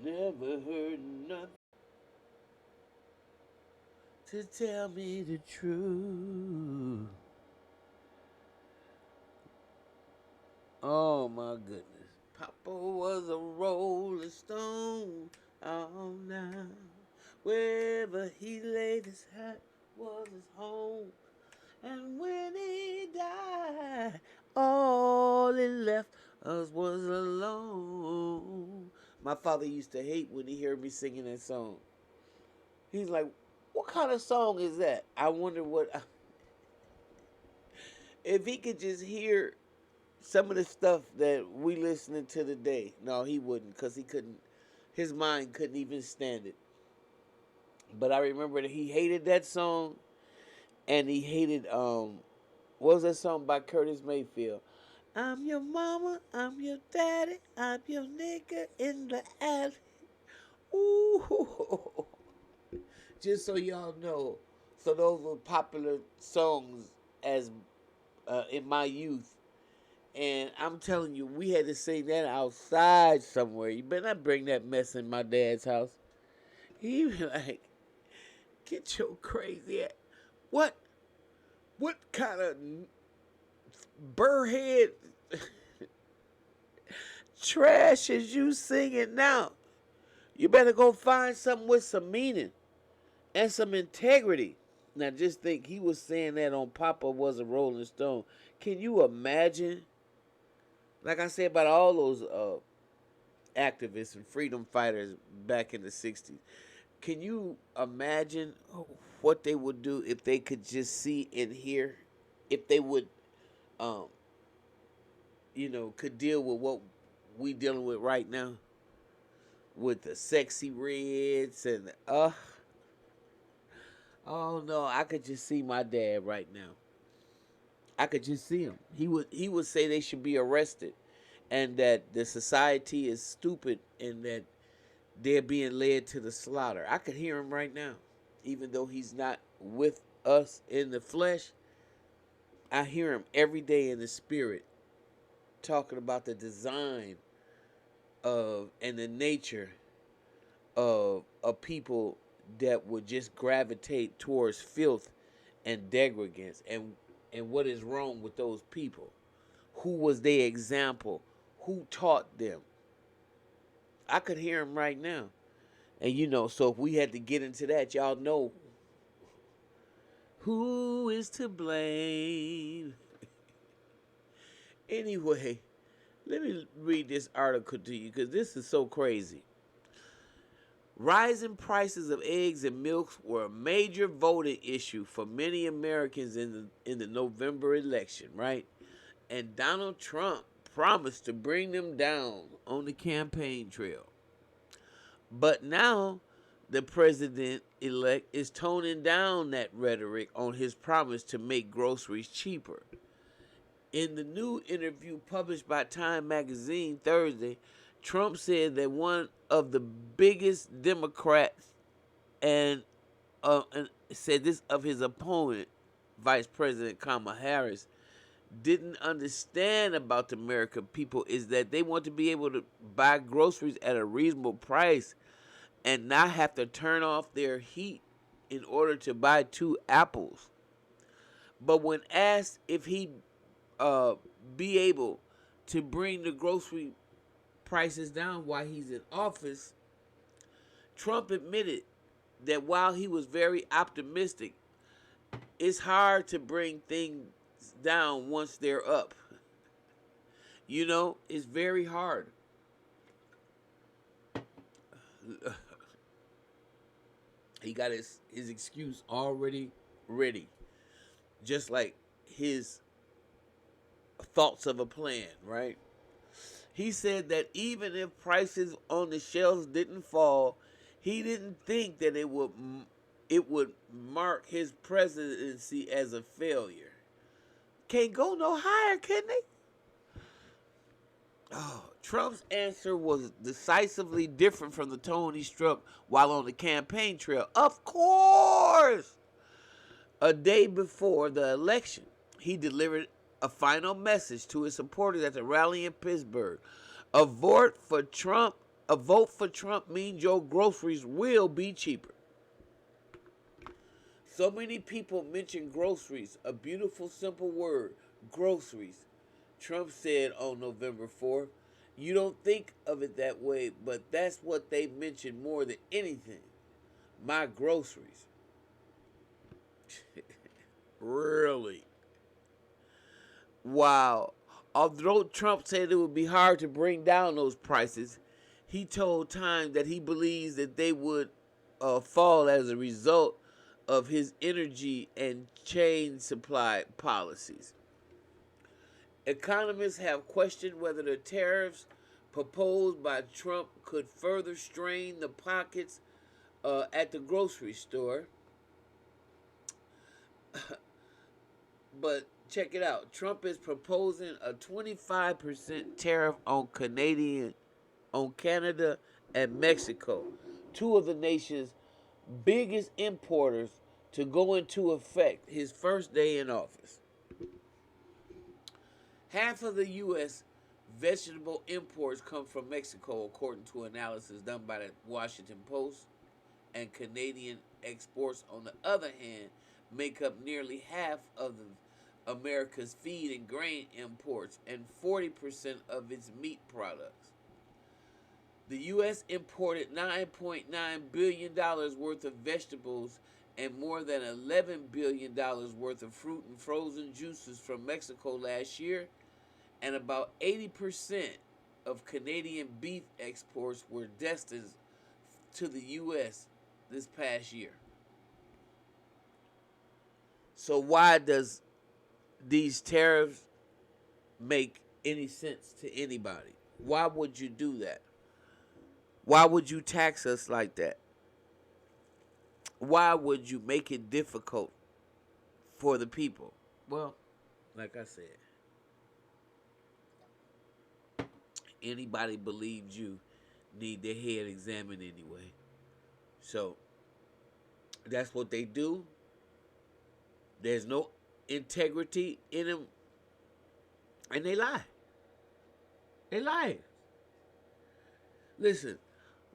Never heard nothing to tell me the truth. Oh my goodness. Papa was a rolling stone. Oh now. Wherever he laid his hat was his home. And when he died, all he left us was alone. My father used to hate when he heard me singing that song. He's like, what kind of song is that? I wonder what. If he could just hear some of the stuff that we listening to today. No, he wouldn't, because he couldn't. His mind couldn't even stand it. But I remember that he hated that song, and he hated what was that song by Curtis Mayfield? I'm your mama, I'm your daddy, I'm your nigga in the alley. Ooh, just so y'all know. So those were popular songs as in my youth. And I'm telling you, we had to sing that outside somewhere. You better not bring that mess in my dad's house. He be like, get your crazy ass. What? What kind of burrhead trash is you singing now? You better go find something with some meaning and some integrity. Now just think, he was saying that on Papa Was a Rolling Stone. Can you imagine? Like I said about all those activists and freedom fighters back in the 60s. Can you imagine what they would do if they could just see and hear? If they would, um, could deal with what we dealing with right now? With the sexy reds and, oh no, I could just see my dad right now. I could just see him. He would say they should be arrested and that the society is stupid and that they're being led to the slaughter. I could hear him right now. Even though he's not with us in the flesh, I hear him every day in the spirit talking about the design of and the nature of a people that would just gravitate towards filth and degradance and what is wrong with those people. Who was their example? Who taught them? I could hear him right now. And so if we had to get into that, y'all know who is to blame. Anyway, let me read this article to you because this is so crazy. Rising prices of eggs and milk were a major voting issue for many Americans in the November election, right? And Donald Trump promised to bring them down on the campaign trail. But now the president elect is toning down that rhetoric on his promise to make groceries cheaper. In the new interview published by Time magazine Thursday, Trump said that one of the biggest Democrats and said this of his opponent, Vice President Kamala Harris, didn't understand about the American people is that they want to be able to buy groceries at a reasonable price and not have to turn off their heat in order to buy 2 apples. But when asked if he be able to bring the grocery prices down while he's in office, Trump admitted that while he was very optimistic, it's hard to bring things down once they're up. It's very hard. He got his excuse already ready. Just like his thoughts of a plan, right? He said that even if prices on the shelves didn't fall, he didn't think that it would mark his presidency as a failure. Can't go no higher, can they? Oh, Trump's answer was decisively different from the tone he struck while on the campaign trail. Of course! A day before the election, he delivered a final message to his supporters at the rally in Pittsburgh. A vote for Trump A vote for Trump means your groceries will be cheaper. So many people mention groceries, a beautiful, simple word, groceries. Trump said on November 4th, you don't think of it that way, but that's what they mention more than anything. My groceries. Really? Wow. Although Trump said it would be hard to bring down those prices, he told Time that he believes that they would fall as a result of his energy and chain supply policies. Economists have questioned whether the tariffs proposed by Trump could further strain the pockets at the grocery store. But check it out. Trump is proposing a 25% tariff on Canada and Mexico, two of the nation's biggest importers, to go into effect his first day in office. Half of the U.S. vegetable imports come from Mexico, according to analysis done by the Washington Post, and Canadian exports, on the other hand, make up nearly half of America's feed and grain imports and 40% of its meat products. The U.S. imported $9.9 billion worth of vegetables and more than $11 billion worth of fruit and frozen juices from Mexico last year, and about 80% of Canadian beef exports were destined to the U.S. this past year. So why does these tariffs make any sense to anybody? Why would you do that? Why would you tax us like that? Why would you make it difficult for the people? Well, like I said, anybody believes you need their head examined anyway. So that's what they do. There's no integrity in them, and they lie. They lie. Listen,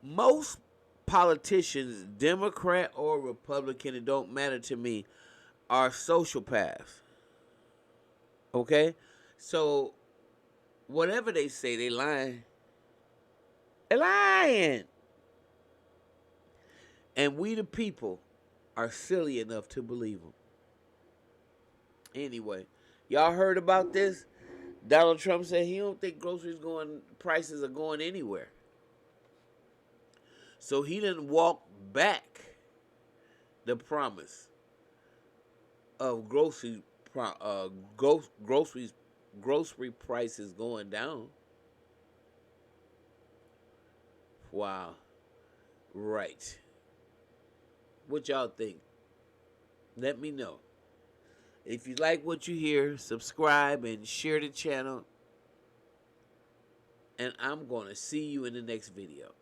most politicians, Democrat or Republican, it don't matter to me, are sociopaths. Okay? So whatever they say, they lying. They're lying. And we the people are silly enough to believe them. Anyway, y'all heard about this? Donald Trump said he don't think prices are going anywhere. So he didn't walk back the promise of grocery prices going down. Wow. Right. What y'all think? Let me know. If you like what you hear, subscribe and share the channel. And I'm going to see you in the next video.